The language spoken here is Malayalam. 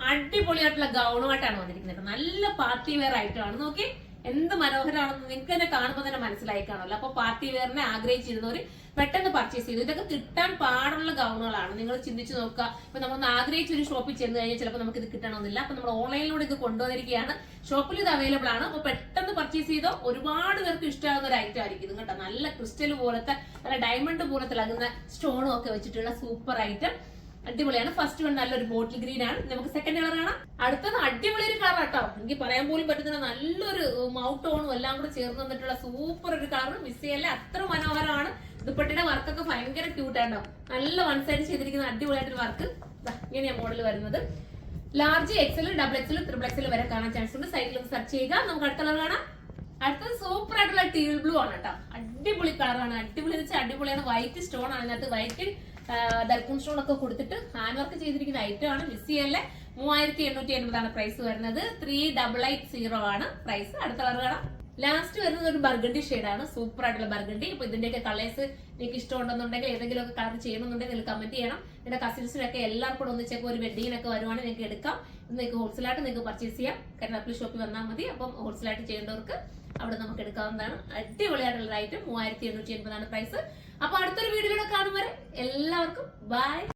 അടിപൊളിയായിട്ടുള്ള ഗൗണുമായിട്ടാണ് വന്നിരിക്കുന്നത്. നല്ല പാർട്ടി വെയർ ആയിട്ടാണ്. നോക്കി എന്ത് മനോഹരമാണെന്ന് നിങ്ങൾക്ക് തന്നെ കാണുമ്പോൾ തന്നെ മനസ്സിലായി കാണുമല്ലോ. അപ്പൊ പാർട്ടി വെയറിനെ ആഗ്രഹിച്ചിരുന്നവര് പെട്ടെന്ന് പർച്ചേസ് ചെയ്തു. ഇതൊക്കെ കിട്ടാൻ പാടുള്ള ഗൗണുകളാണ്. നിങ്ങൾ ചിന്തിച്ചു നോക്കുക. ഇപ്പൊ നമ്മൾ ആഗ്രഹിച്ച ഒരു ഷോപ്പിൽ ചെന്ന് കഴിഞ്ഞാൽ ചിലപ്പോൾ നമുക്ക് ഇത് കിട്ടണമെന്നില്ല. അപ്പൊ നമ്മൾ ഓൺലൈനിലൂടെ ഇത് കൊണ്ടുവന്നിരിക്കുകയാണ്. ഷോപ്പിൽ ഇത് അവൈലബിൾ ആണ്. അപ്പൊ പെട്ടെന്ന് പർച്ചേസ് ചെയ്തോ ഒരുപാട് പേർക്ക് ഇഷ്ടമാകുന്ന ഒരു ഐറ്റം ആയിരിക്കും ഇത് കേട്ടോ. നല്ല ക്രിസ്റ്റൽ പോലത്തെ നല്ല ഡയമണ്ട് പോലെ തിളങ്ങുന്ന സ്റ്റോണും ഒക്കെ വെച്ചിട്ടുള്ള സൂപ്പർ ഐറ്റം. അടിപൊളിയാണ്. ഫസ്റ്റ് വൺ നല്ലൊരു ബോട്ടിൽ ഗ്രീൻ ആണ്. നമുക്ക് സെക്കൻഡ് കളർ കാണാം. അടുത്തത് അടിപൊളി ഒരു കളർ കേട്ടോ. എനിക്ക് പറയാൻ പോലും പറ്റുന്ന നല്ലൊരു മൗത്ത് ടോണും എല്ലാം കൂടെ ചേർന്ന് വന്നിട്ടുള്ള സൂപ്പർ ഒരു കളർ. മിസ് ചെയ്യല്ലേ, അത്ര മനോഹരമാണ്. ദുപ്പട്ടയുടെ വർക്കൊക്കെ ഭയങ്കര ക്യൂട്ടാണോ. നല്ല വൺ സൈഡ് ചെയ്തിരിക്കുന്ന അടിപൊളിയായിട്ടൊരു വർക്ക്. ഇങ്ങനെയാ മോഡൽ വരുന്നത്. Large XL, double XL, triple XL വരെ കാണാൻ ചാൻസ് ഉണ്ട്. സൈഡിൽ ഒന്ന് സെർച്ച് ചെയ്യുക. നമുക്ക് അടുത്ത കളർ കാണാം. അടുത്തത് സൂപ്പർ ആയിട്ടുള്ള ടീൽ ബ്ലൂ ആണ് കേട്ടോ. അടിപൊളി കളറാണ്. അടിപൊളി എന്ന് വെച്ചാൽ അടിപൊളിയാണ്. വൈറ്റ് സ്റ്റോൺ ആണ് അതിനകത്ത്. വൈറ്റ് ദർപ്പൺ സ്റ്റോൺ ഒക്കെ കൊടുത്തിട്ട് ഹാൻഡ് വർക്ക് ചെയ്തിരിക്കുന്ന ഐറ്റം ആണ്. മിസ് ചെയ്യല്ലേ. 3880 പ്രൈസ് വരുന്നത്. 3880 ആണ് പ്രൈസ്. അടുത്ത കളർ കാണാം. ലാസ്റ്റ് വരുന്നത് ഒരു ബർഗണ്ടി ഷെയ്ഡാണ്. സൂപ്പർ ആയിട്ടുള്ള ബർഗണ്ടി. ഇപ്പൊ ഇതിന്റെയൊക്കെ കളേഴ്സ് നിങ്ങൾക്ക് ഇഷ്ടമുണ്ടെന്നുണ്ടെങ്കിൽ ഏതെങ്കിലും ഒക്കെ കളർ ചെയ്യണമെന്നുണ്ടെങ്കിൽ നിങ്ങൾ കമന്റ് ചെയ്യണം. എന്റെ കസിൻസിനൊക്കെ എല്ലാവർക്കും കൂടെ ഒന്നിച്ചൊക്കെ ഒരു വെഡിങ്ങിനൊക്കെ വരുവാണെങ്കിൽ നിങ്ങൾക്ക് എടുക്കാം. ഇത് നിങ്ങൾക്ക് ഹോൾസെയിലായിട്ട് നിങ്ങൾക്ക് പർച്ചേസ് ചെയ്യാം. കരുനാഗപ്പള്ളി ഷോപ്പിൽ വന്നാൽ മതി. അപ്പം ഹോൾസെയിലായിട്ട് ചെയ്യേണ്ടവർക്ക് അവിടെ നമുക്ക് എടുക്കാവുന്നതാണ്. അടിപൊളിയായിട്ടുള്ള ഐറ്റം. 3880 പ്രൈസ്. അപ്പൊ അടുത്തൊരു വീഡിയോയിലൂടെ കാണും വരെ എല്ലാവർക്കും ബൈ.